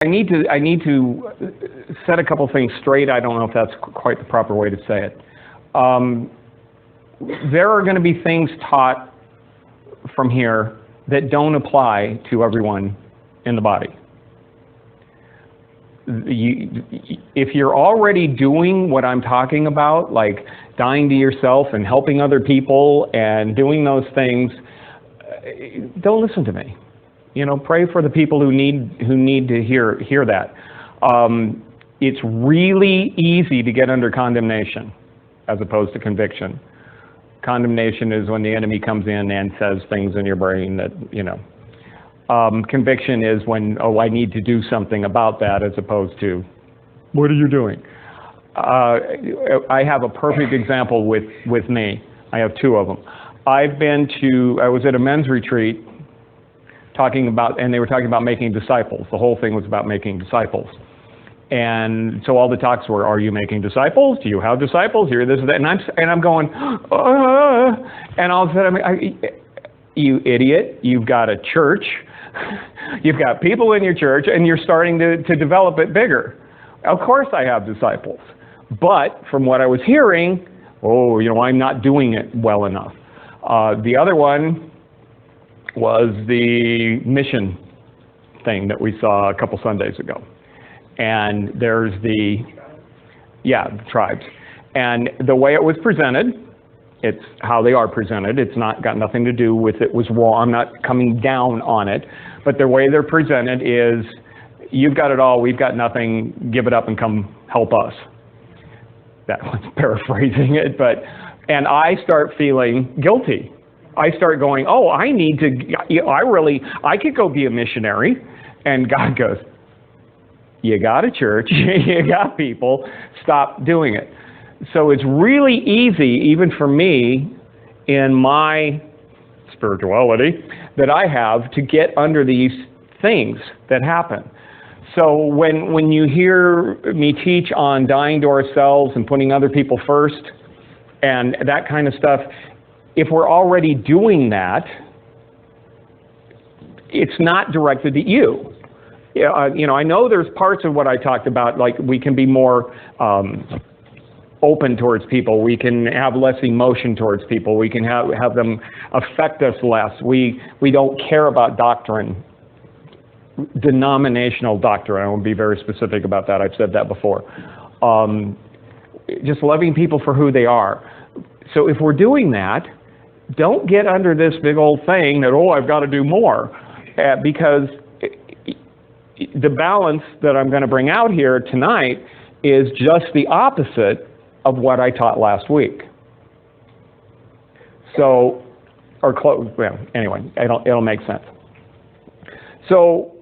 I need to set a couple things straight. I don't know if that's quite the proper way to say it. There are going to be things taught from here that don't apply to everyone in the body. If you're already doing what I'm talking about, like dying to yourself and helping other people and doing those things, don't listen to me. You know, pray for the people who need to hear that. It's really easy to get under condemnation as opposed to conviction. Condemnation is when the enemy comes in and says things in your brain that, you know. Conviction is when, oh, I need to do something about that, as opposed to, what are you doing? I have a perfect example with me. I have two of them. I was at a men's retreat and they were talking about making disciples. The whole thing was about making disciples. And so all the talks were, are you making disciples? Do you have disciples? You're this and that. And I'm going, and all of a sudden, you idiot, you've got a church. You've got people in your church, and you're starting to develop it bigger. Of course I have disciples. But from what I was hearing, I'm not doing it well enough. The other one was the mission thing that we saw a couple Sundays ago. And there's the tribes. And the way it was presented, it's how they are presented. It's not got nothing to do with it was wrong. I'm not coming down on it. But the way they're presented is, you've got it all, we've got nothing, give it up and come help us. That was paraphrasing it, and I start feeling guilty. I start going, I could go be a missionary. And God goes, you got a church, you got people, stop doing it. So it's really easy, even for me, in my spirituality that I have, to get under these things that happen. So when you hear me teach on dying to ourselves and putting other people first and that kind of stuff, if we're already doing that, it's not directed at you. I know there's parts of what I talked about, like we can be more open towards people. We can have less emotion towards people. We can have them affect us less. We don't care about doctrine, denominational doctrine. I won't be very specific about that. I've said that before. Just loving people for who they are. So if we're doing that, don't get under this big old thing that, I've got to do more. Because the balance that I'm going to bring out here tonight is just the opposite of what I taught last week. So, anyway, it'll make sense. So,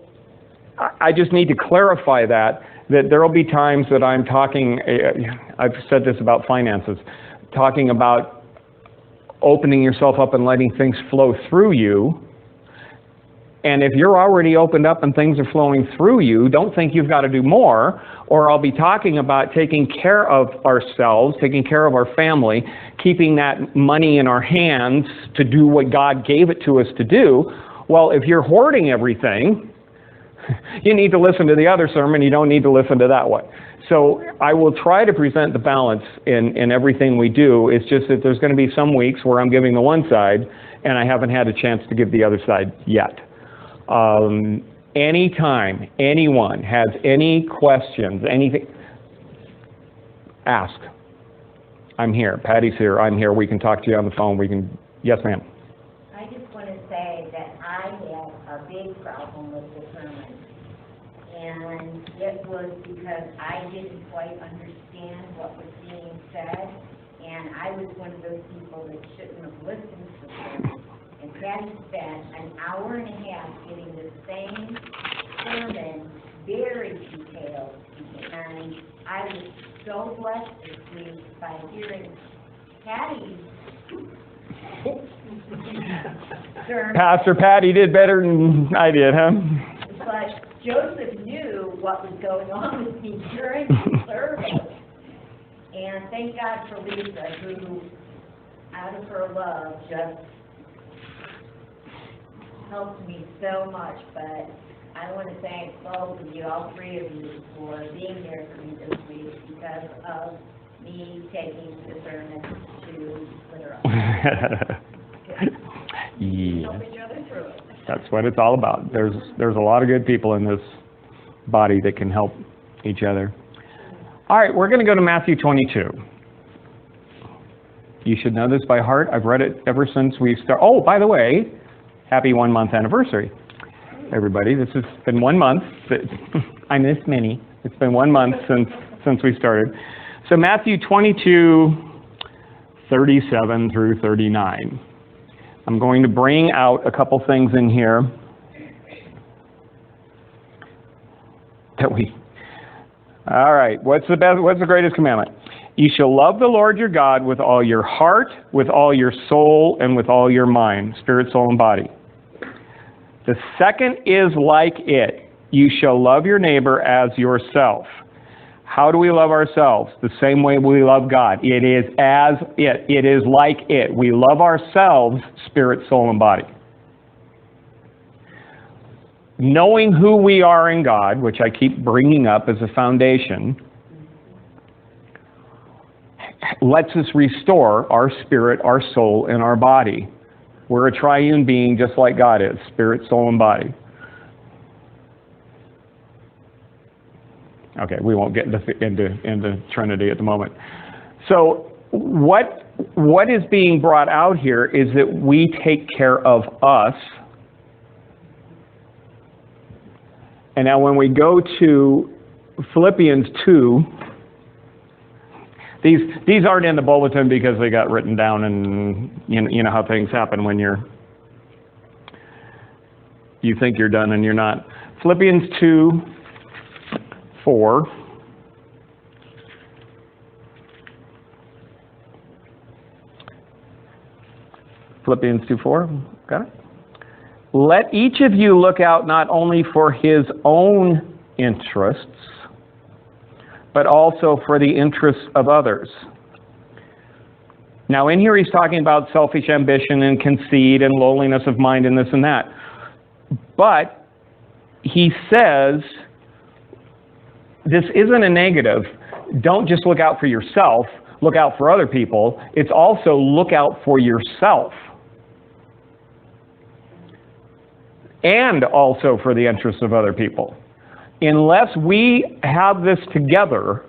I just need to clarify that there will be times that I'm talking, I've said this about finances, talking about opening yourself up and letting things flow through you. And if you're already opened up and things are flowing through you, don't think you've got to do more. Or I'll be talking about taking care of ourselves, taking care of our family, keeping that money in our hands to do what God gave it to us to do. Well, if you're hoarding everything, you need to listen to the other sermon. You don't need to listen to that one. So I will try to present the balance in everything we do. It's just that there's going to be some weeks where I'm giving the one side and I haven't had a chance to give the other side yet. Anytime anyone has any questions, anything, ask. I'm here. Patty's here. I'm here. We can talk to you on the phone. Yes, ma'am. I just want to say that I had a big problem with the sermon. And it was because I didn't quite understand what was being said. And I was one of those people that shouldn't have listened to the sermon. And Patty spent an hour and a half getting the same sermon, very detailed. And I was so blessed this week by hearing Patty's sermon. Pastor Patty did better than I did, huh? But Joseph knew what was going on with me during the service. And thank God for Lisa, who, out of her love, just helped me so much. But I want to thank both of you, all three of you, for being here for me this week because of me taking the sermon to literal. Yeah. Help each other through it. That's what it's all about. There's a lot of good people in this body that can help each other. All right, we're going to go to Matthew 22. You should know this by heart. I've read it ever since we started. Oh, by the way, happy 1 month anniversary, everybody. This has been 1 month. I missed many. It's been 1 month since we started. So Matthew 22, 37 through 39. I'm going to bring out a couple things in here all right, what's the greatest commandment? You shall love the Lord your God with all your heart, with all your soul, and with all your mind, spirit, soul, and body. The second is like it. You shall love your neighbor as yourself. How do we love ourselves? The same way we love God. It is as it. It is like it. We love ourselves, spirit, soul, and body. Knowing who we are in God, which I keep bringing up as a foundation, lets us restore our spirit, our soul, and our body. We're a triune being just like God is, spirit, soul, and body. Okay, we won't get into Trinity at the moment. So what is being brought out here is that we take care of us. And now when we go to Philippians 2, these aren't in the bulletin because they got written down, and you know how things happen when you think you're done and you're not. Philippians 2, 4. Philippians 2:4. Got it? Let each of you look out not only for his own interests, but also for the interests of others. Now in here he's talking about selfish ambition and conceit and lowliness of mind and this and that. But he says, this isn't a negative. Don't just look out for yourself, look out for other people. It's also look out for yourself. And also for the interests of other people. Unless we have this together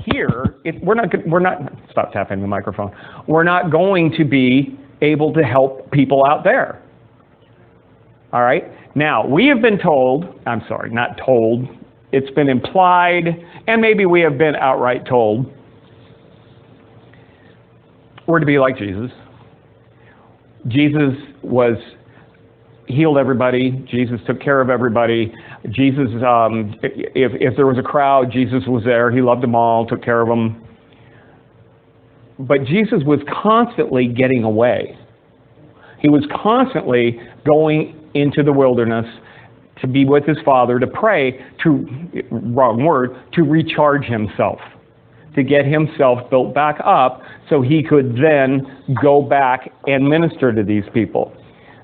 here, we're not. Stop tapping the microphone. We're not going to be able to help people out there. All right. Now we have been told. I'm sorry, not told. It's been implied, and maybe we have been outright told. We're to be like Jesus. Jesus healed everybody. Jesus took care of everybody. Jesus, if there was a crowd, Jesus was there. He loved them all, took care of them. But Jesus was constantly getting away. He was constantly going into the wilderness to be with his Father, to pray, to recharge himself, to get himself built back up so he could then go back and minister to these people.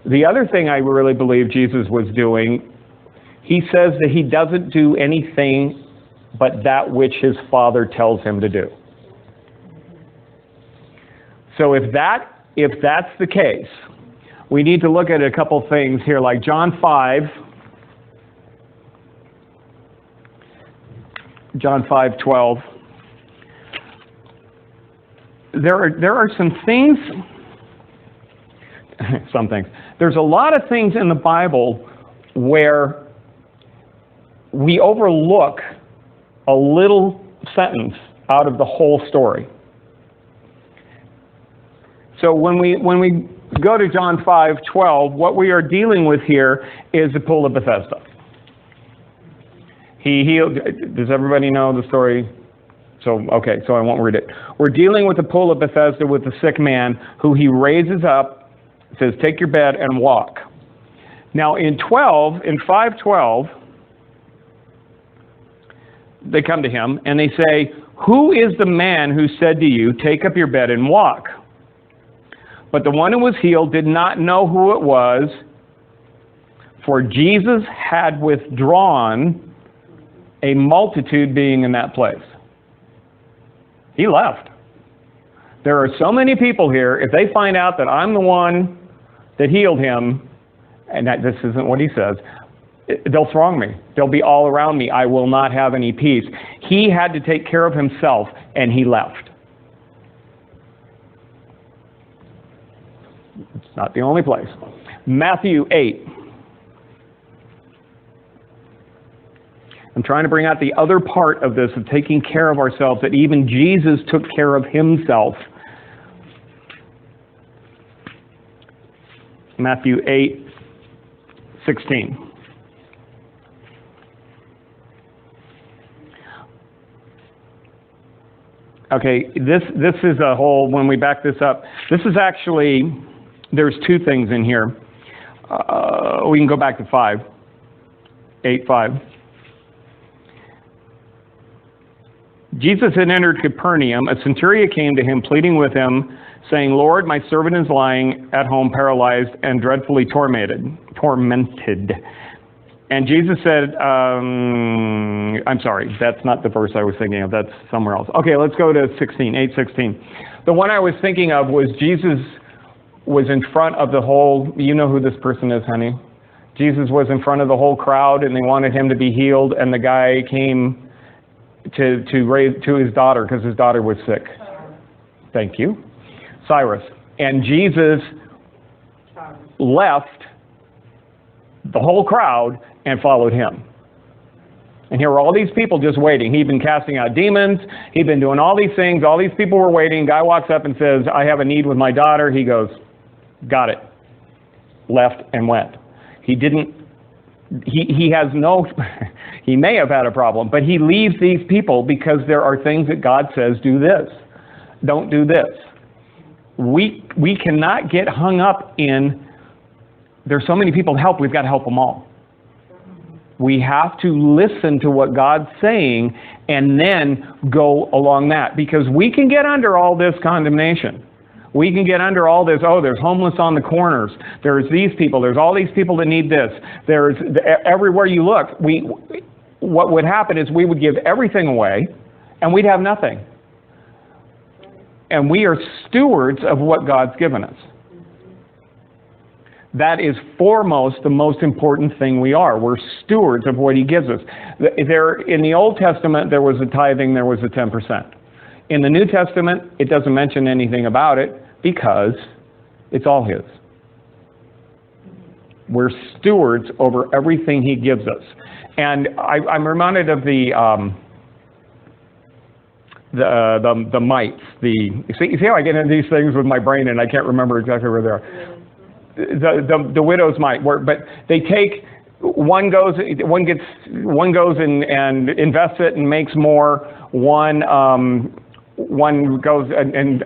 The other thing I really believe Jesus was doing, he says that he doesn't do anything but that which his Father tells him to do. So if that's the case, we need to look at a couple things here, like John 5:12. There are some things. There's a lot of things in the Bible where we overlook a little sentence out of the whole story. So when we go to John 5:12, what we are dealing with here is the pool of Bethesda. He healed. Does everybody know the story? So I won't read it. We're dealing with the pool of Bethesda with the sick man who he raises up, says, take your bed and walk. Now in 5:12, they come to him and they say, who is the man who said to you, take up your bed and walk? But the one who was healed did not know who it was, For Jesus had withdrawn, a multitude being in that place. He left. There are so many people here, if they find out that I'm the one that healed him, and that this isn't what he says, they'll throng me. They'll be all around me. I will not have any peace. He had to take care of himself, and he left. It's not the only place. Matthew 8. I'm trying to bring out the other part of this, of taking care of ourselves, that even Jesus took care of himself. Matthew 8:16. Okay, this is a whole, when we back this up, this is actually, there's two things in here. We can go back to 8:5. Jesus had entered Capernaum. A centurion came to him, pleading with him, saying, Lord, my servant is lying at home, paralyzed and dreadfully tormented. And Jesus said, I'm sorry, that's not the verse I was thinking of. That's somewhere else. Okay, let's go to 8:16. The one I was thinking of was Jesus was in front of the whole, you know who this person is, honey? Jesus was in front of the whole crowd, and they wanted him to be healed, and the guy came to his daughter, because his daughter was sick. Thank you. Cyrus. And Jesus left the whole crowd and followed him. And here were all these people just waiting. He'd been casting out demons. He'd been doing all these things. All these people were waiting. Guy walks up and says, I have a need with my daughter. He goes, got it. Left and went. He didn't, he has no, he may have had a problem, but he leaves these people because there are things that God says, do this. Don't do this. We cannot get hung up in, there's so many people to help, we've got to help them all. We have to listen to what God's saying and then go along that, because we can get under all this condemnation. We can get under all this, oh, there's homeless on the corners. There's these people. There's all these people that need this. There's everywhere you look. What would happen is we would give everything away and we'd have nothing. And we are stewards of what God's given us. That is foremost the most important thing we are. We're stewards of what he gives us. In the Old Testament, there was a tithing, there was a 10%. In the New Testament, it doesn't mention anything about it because it's all his. We're stewards over everything he gives us. And I'm reminded of the mites. You see how I get into these things with my brain and I can't remember exactly where they are. The widow's mite, but they take, one goes and invests it and makes more. One goes and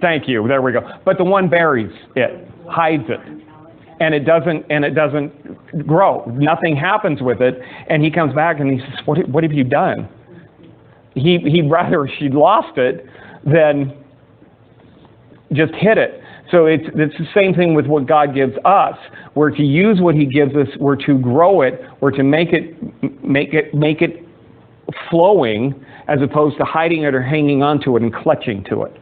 thank you. There we go. But the one buries it, hides it, and it doesn't grow. Nothing happens with it. And he comes back and he says, "What have you done?" He'd rather she'd lost it than just hid it. So it's the same thing with what God gives us. We're to use what he gives us. We're to grow it. We're to make it flowing, as opposed to hiding it or hanging on to it and clutching to it.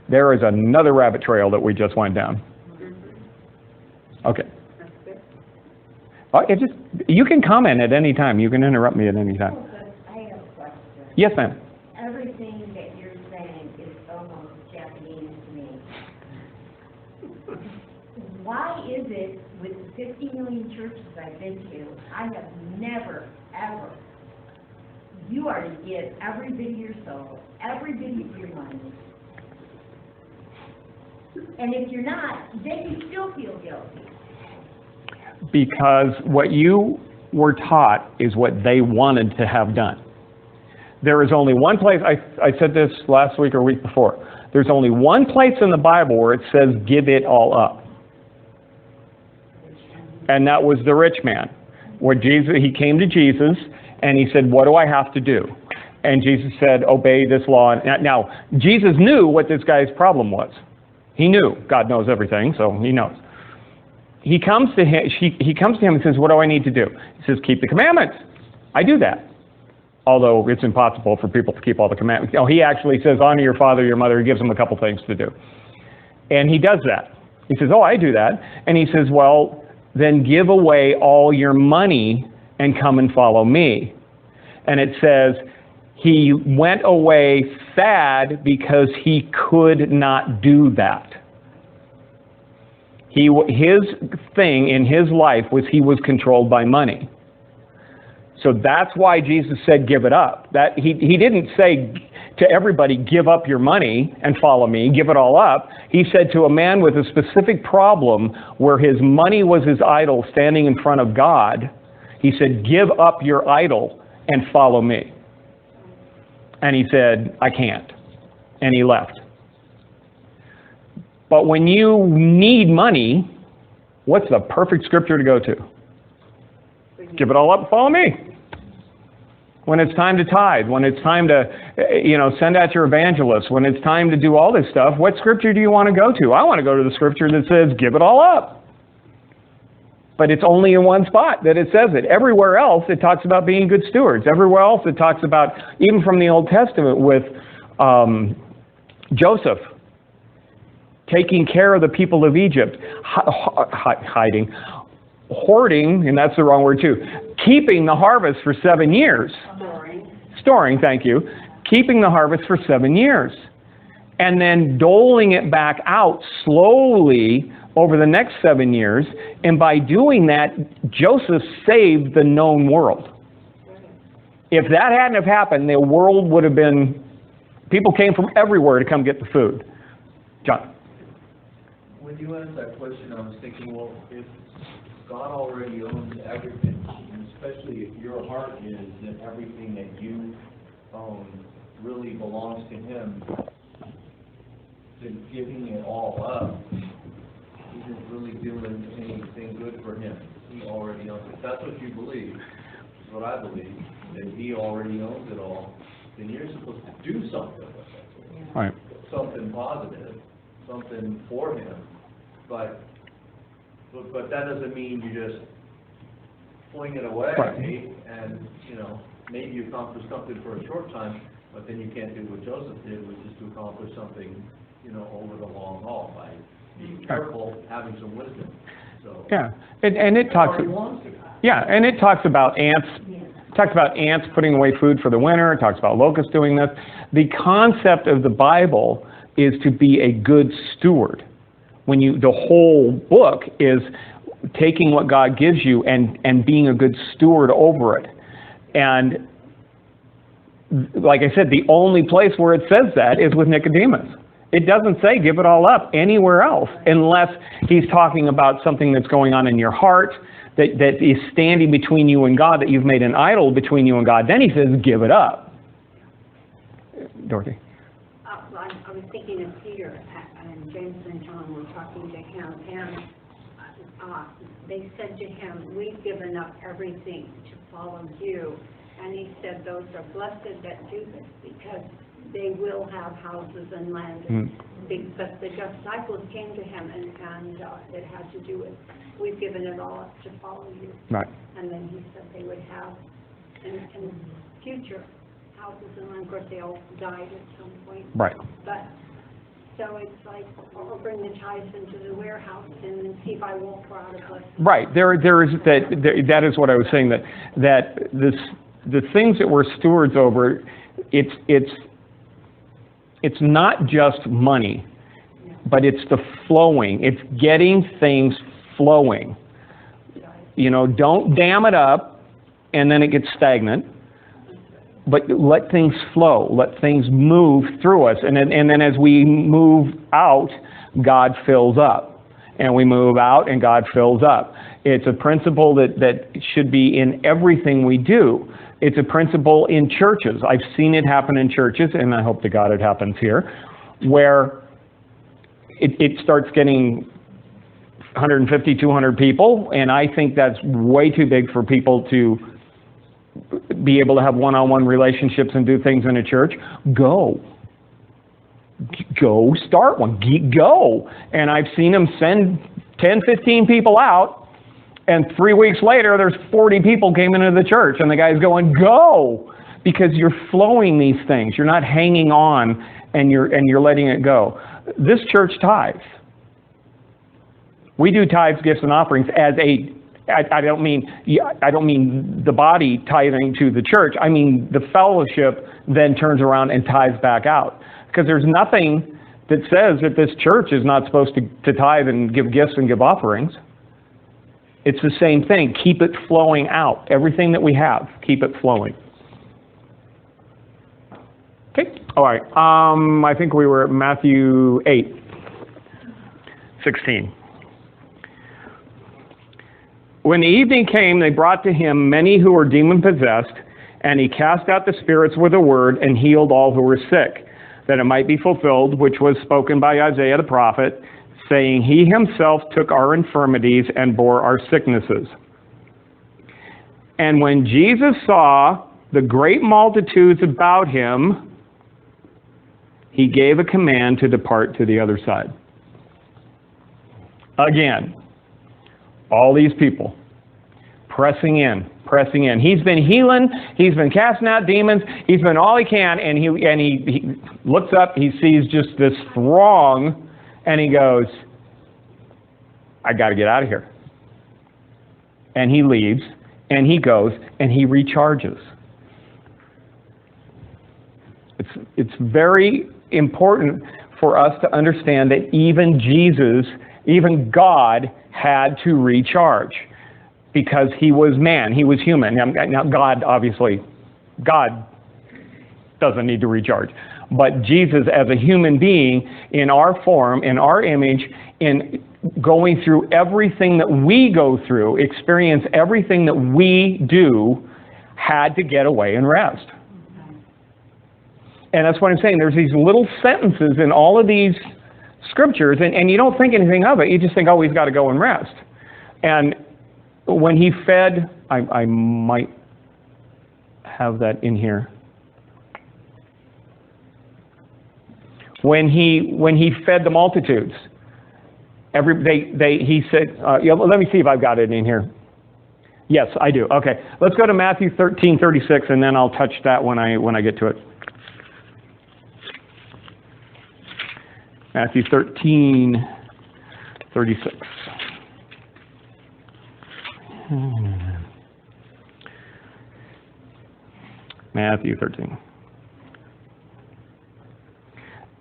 There is another rabbit trail that we just went down. Okay. You can comment at any time. You can interrupt me at any time. I have a question. Yes, ma'am. Everything that you're saying is almost Japanese to me. Why is it, with the 50 million churches I've been to, I have never, ever, you are to give every bit of your soul, every bit of your money. And if you're not, then you still feel guilty. Because what you were taught is what they wanted to have done. There is only one place, I said this last week or week before, there's only one place in the Bible where it says give it all up. And that was the rich man. Where he came to Jesus and he said, what do I have to do? And Jesus said, obey this law. Now, Jesus knew what this guy's problem was. He knew. God knows everything, so he knows. he comes to him and says, what do I need to do? He says, keep the commandments. I do that. Although it's impossible for people to keep all the commandments. No, he actually says, honor your father, your mother. He gives them a couple things to do. And he does that. He says, oh, I do that. And he says, well, then give away all your money and come and follow me. And it says, he went away sad because he could not do that. His thing in his life was he was controlled by money. So that's why Jesus said, give it up. That he didn't say to everybody, give up your money and follow me, give it all up. He said to a man with a specific problem where his money was his idol standing in front of God, he said, give up your idol and follow me. And he said, I can't. And he left. But when you need money, what's the perfect scripture to go to? Give it all up and follow me. When it's time to tithe, when it's time to, send out your evangelists, when it's time to do all this stuff, what scripture do you want to go to? I want to go to the scripture that says, give it all up. But it's only in one spot that it says it. Everywhere else, it talks about being good stewards. Everywhere else, it talks about, even from the Old Testament with Joseph, taking care of the people of Egypt, hiding, hoarding, and that's the wrong word too, keeping the harvest for 7 years. Storing, thank you. Keeping the harvest for 7 years. And then doling it back out slowly over the next 7 years. And by doing that, Joseph saved the known world. If that hadn't have happened, the world would have been, people came from everywhere to come get the food. John. When you asked that question, I was thinking, well, if God already owns everything, and especially if your heart is that everything that you own really belongs to Him, then giving it all up isn't really doing anything good for Him. He already owns it. That's what you believe. That's what I believe. That He already owns it all. Then you're supposed to do something with it. Right. Something positive, something for Him. But that doesn't mean you just fling it away, right. And maybe you accomplish something for a short time, but then you can't do what Joseph did, which is to accomplish something, over the long haul by being careful, having some wisdom. So yeah, and it talks. Yeah, and it talks about ants. It talks about ants putting away food for the winter. It talks about locusts doing this. The concept of the Bible is to be a good steward. The whole book is taking what God gives you and being a good steward over it. And like I said, the only place where it says that is with Nicodemus. It doesn't say give it all up anywhere else, unless he's talking about something that's going on in your heart that is standing between you and God, that you've made an idol between you and God. Then he says give it up. Dorothy? I was thinking of Peter, and James and John were talking to him, and they said to him, we've given up everything to follow you. And he said, those are blessed that do this, because they will have houses and land. But the disciples came to him, and it had to do with, we've given it all up to follow you. Right. And then he said they would have, in future, houses and land. Of course, they all died at some point. Right. But so it's like, I'll bring the tithes into the warehouse and then see if I won't pour out a blessing. Right. There is that is what I was saying, that the things that we're stewards over, it's not just money, but it's the flowing. It's getting things flowing. Don't dam it up and then it gets stagnant. But let things flow, let things move through us. And then as we move out, God fills up. And we move out and God fills up. It's a principle that should be in everything we do. It's a principle in churches. I've seen it happen in churches, and I hope to God it happens here, where it starts getting 150, 200 people, and I think that's way too big for people to be able to have one-on-one relationships and do things in a church. Go start one. Go. And I've seen them send 10, 15 people out, and 3 weeks later, there's 40 people came into the church, and the guy's going, go! Because you're flowing these things. You're not hanging on, and you're letting it go. This church tithes. We do tithes, gifts, and offerings as I don't mean the body tithing to the church. I mean the fellowship then turns around and tithes back out. Because there's nothing that says that this church is not supposed to tithe and give gifts and give offerings. It's the same thing. Keep it flowing out. Everything that we have, keep it flowing. Okay. All right. I think we were at Matthew 8:16. When the evening came, they brought to him many who were demon-possessed, and he cast out the spirits with a word and healed all who were sick, that it might be fulfilled, which was spoken by Isaiah the prophet, saying, he himself took our infirmities and bore our sicknesses. And when Jesus saw the great multitudes about him, he gave a command to depart to the other side. Again, all these people pressing in. He's been healing, he's been casting out demons, he's been all he can, and he looks up, he sees just this throng, and he goes, I got to get out of here. And he leaves, and he goes, and he recharges. It's very important for us to understand that even Jesus, even God, had to recharge because he was man, he was human. Now God, obviously, God doesn't need to recharge. But Jesus, as a human being, in our form, in our image, in going through everything that we go through, experience everything that we do, had to get away and rest. And that's what I'm saying. There's these little sentences in all of these scriptures, and you don't think anything of it. You just think, oh, he's got to go and rest. And when he fed, I might have that in here. When he fed the multitudes, he said, let me see if I've got it in here. Yes, I do. Okay, let's go to Matthew 13:36, and then I'll touch that when I get to it. Matthew 13:36. Matthew 13.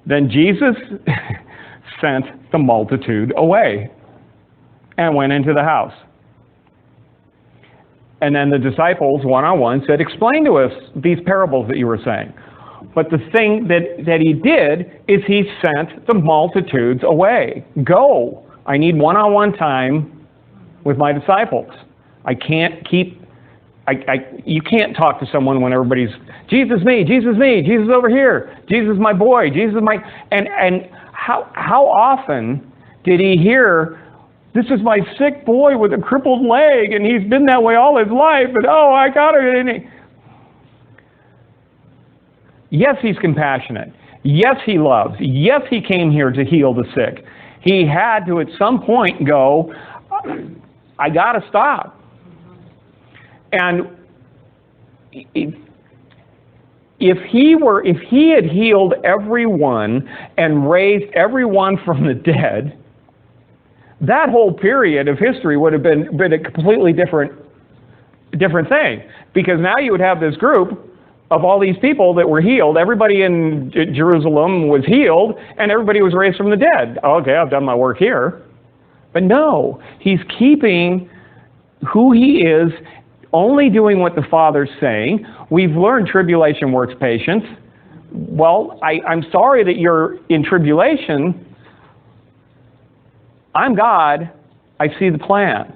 Then Jesus sent the multitude away and went into the house. And then the disciples, one-on-one, said, explain to us these parables that you were saying. But the thing that he did is he sent the multitudes away. Go. I need one-on-one time with my disciples. I can't keep... you can't talk to someone when everybody's, Jesus me, Jesus me, Jesus over here, Jesus my boy, Jesus my... And how often did he hear, this is my sick boy with a crippled leg, and he's been that way all his life, and oh, I got it. And yes, he's compassionate. Yes, he loves. Yes, he came here to heal the sick. He had to at some point go, I got to stop. And if he had healed everyone and raised everyone from the dead, that whole period of history would have been a completely different thing. Because now you would have this group of all these people that were healed. Everybody in Jerusalem was healed, and everybody was raised from the dead. Okay, I've done my work here. But no, he's keeping who he is, only doing what the Father's saying. We've learned tribulation works patience. Well, I'm sorry that you're in tribulation. I'm God. I see the plan.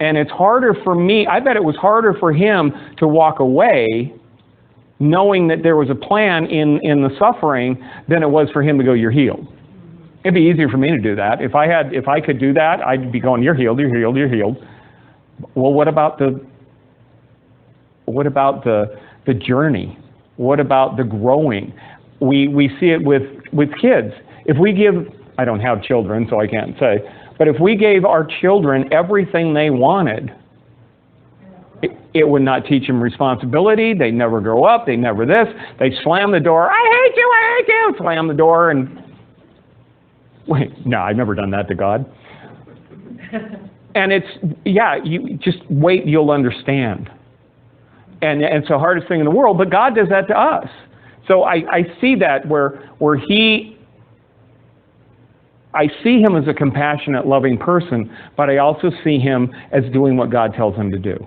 And it's harder for me, I bet it was harder for him to walk away knowing that there was a plan in the suffering than it was for him to go, you're healed. It'd be easier for me to do that. If I could do that, I'd be going, you're healed, you're healed, you're healed. Well, what about the journey? What about the growing? We see it with kids. If we give I don't have children, so I can't say. But if we gave our children everything they wanted, it would not teach them responsibility. They never grow up. They never this. They slam the door. I hate you, slam the door. And wait, no, I've never done that to God. And it's, yeah, you just wait, you'll understand. And it's the hardest thing in the world, but God does that to us. So I see that where I see him as a compassionate, loving person, but I also see him as doing what God tells him to do.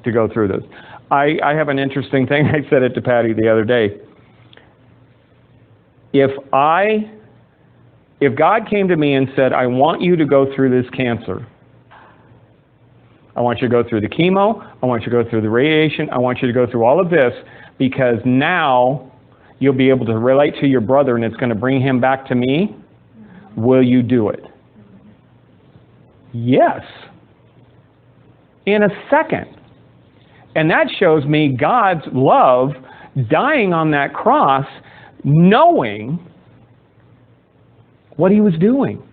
To go through this. I have an interesting thing. I said it to Patty the other day. If God came to me and said, I want you to go through this cancer. I want you to go through the chemo. I want you to go through the radiation. I want you to go through all of this because now you'll be able to relate to your brother and it's going to bring him back to me. Will you do it? Yes. In a second. And that shows me God's love dying on that cross, knowing what he was doing.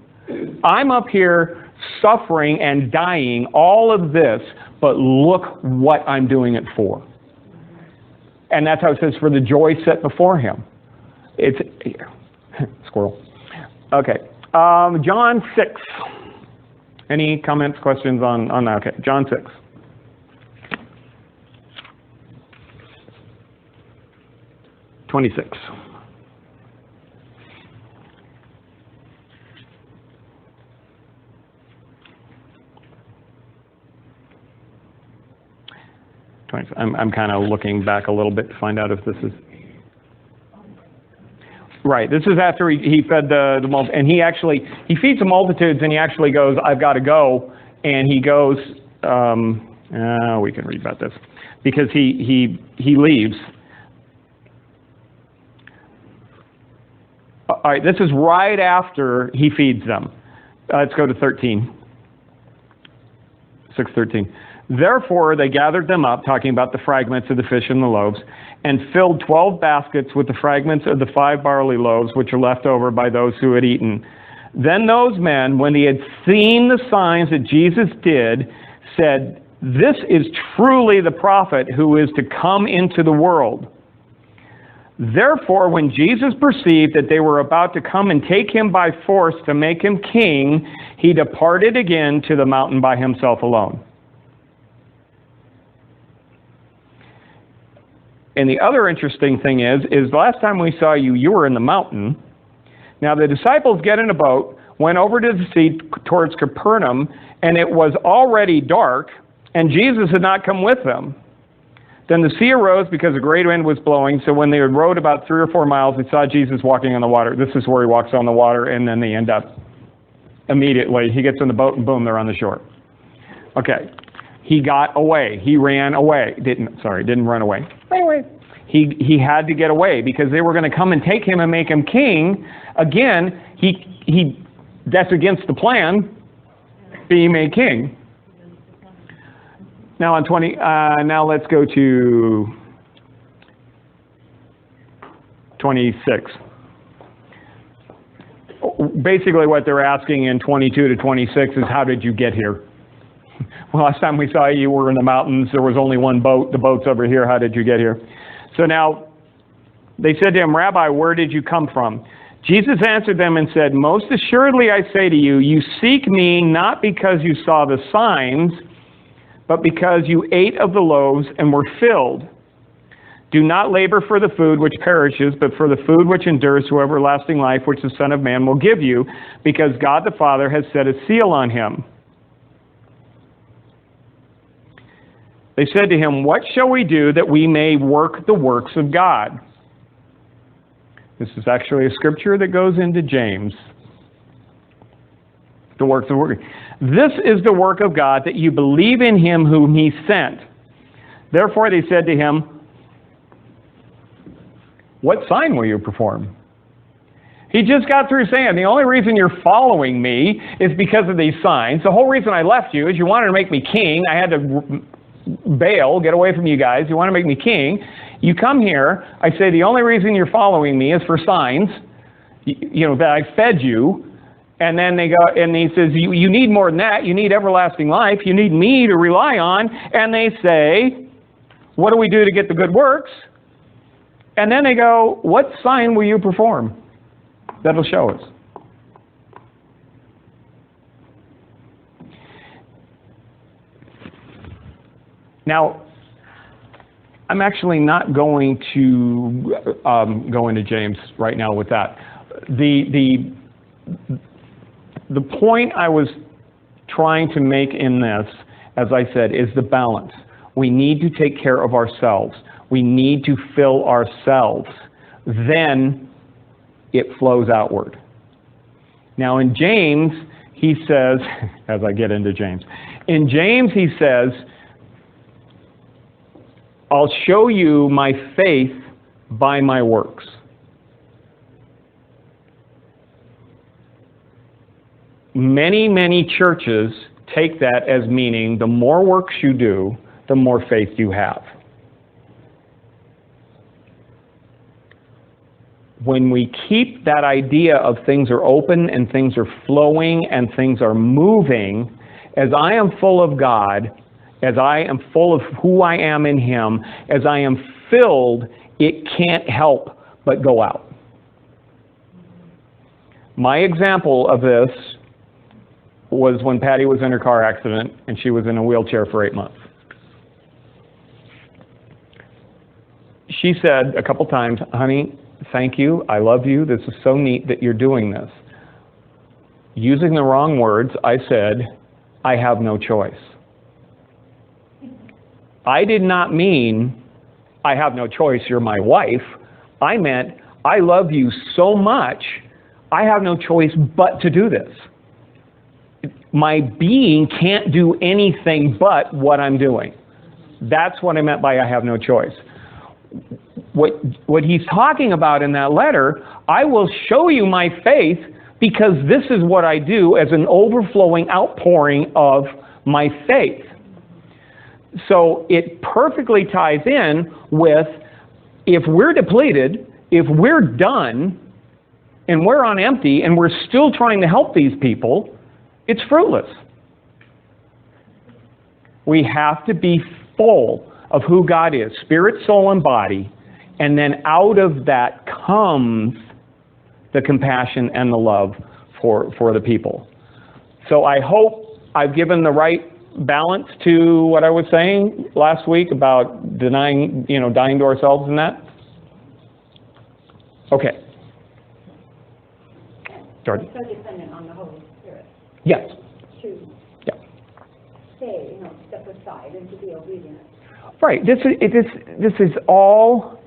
I'm up here suffering and dying, all of this, but look what I'm doing it for. And that's how it says, for the joy set before him. It's, squirrel. Okay, John 6. Any comments, questions on that? Okay, John 6. (26). I'm kind of looking back a little bit to find out if this is right. This is after he fed the multitude, and he feeds the multitudes, and he actually goes, "I've got to go," and he goes. We can read about this because he leaves. All right, this is right after he feeds them. Let's go to 13. 6:13. Therefore they gathered them up, talking about the fragments of the fish and the loaves, and filled 12 baskets with the fragments of the 5 barley loaves, which are left over by those who had eaten. Then those men, when they had seen the signs that Jesus did, said, "This is truly the prophet who is to come into the world." Therefore, when Jesus perceived that they were about to come and take him by force to make him king, he departed again to the mountain by himself alone. And the other interesting thing is the last time we saw you, you were in the mountain. Now the disciples get in a boat, went over to the sea towards Capernaum, and it was already dark, and Jesus had not come with them. Then the sea arose because a great wind was blowing, so when they had rowed about 3 or 4 miles, they saw Jesus walking on the water. This is where he walks on the water, and then they end up immediately. He gets in the boat, and boom, they're on the shore. Okay. He got away. He ran away. Didn't run away. Anyway, he had to get away because they were going to come and take him and make him king. Again, that's against the plan, being made king. Now on 20. Now let's go to 26. Basically, what they're asking in 22 to 26 is, how did you get here? Well, last time we saw you were in the mountains. There was only one boat. The boat's over here. How did you get here? So now they said to him, "Rabbi, where did you come from?" Jesus answered them and said, "Most assuredly I say to you, you seek me not because you saw the signs, but because you ate of the loaves and were filled. Do not labor for the food which perishes, but for the food which endures to everlasting life, which the Son of Man will give you, because God the Father has set a seal on him." They said to him, "What shall we do that we may work the works of God?" This is actually a scripture that goes into James. The works of work. "This is the work of God, that you believe in him whom he sent." Therefore they said to him, "What sign will you perform?" He just got through saying, the only reason you're following me is because of these signs. The whole reason I left you is you wanted to make me king. I had to bail, get away from you guys. You want to make me king. You come here. I say the only reason you're following me is for signs. that I fed you. And then they go, and he says, you need more than that. You need everlasting life. You need me to rely on. And they say, what do we do to get the good works? And then they go, what sign will you perform that'll show us? Now, I'm actually not going to go into James right now with that. The point I was trying to make in this, as I said, is the balance. We need to take care of ourselves. We need to fill ourselves. Then it flows outward. Now in James, he says, as I get into James, in James he says, I'll show you my faith by my works. Many, many churches take that as meaning the more works you do, the more faith you have. When we keep that idea of things are open and things are flowing and things are moving, as I am full of God, as I am full of who I am in Him, as I am filled, it can't help but go out. My example of this was when Patty was in her car accident and she was in a wheelchair for 8 months. She said a couple times, honey, thank you, I love you, this is so neat that you're doing this. Using the wrong words, I said, I have no choice. I did not mean, I have no choice, you're my wife. I meant, I love you so much, I have no choice but to do this. My being can't do anything but what I'm doing. That's what I meant by I have no choice. What he's talking about in that letter, I will show you my faith because this is what I do as an overflowing outpouring of my faith. So it perfectly ties in with if we're depleted, if we're done, and we're on empty, and we're still trying to help these people, it's fruitless. We have to be full of who God is, spirit, soul, and body, and then out of that comes the compassion and the love for the people. So I hope I've given the right balance to what I was saying last week about dying to ourselves and that. Okay. Jordan. So dependent on the Holy Spirit Yes. to stay, step aside and to be obedient. Right. This is all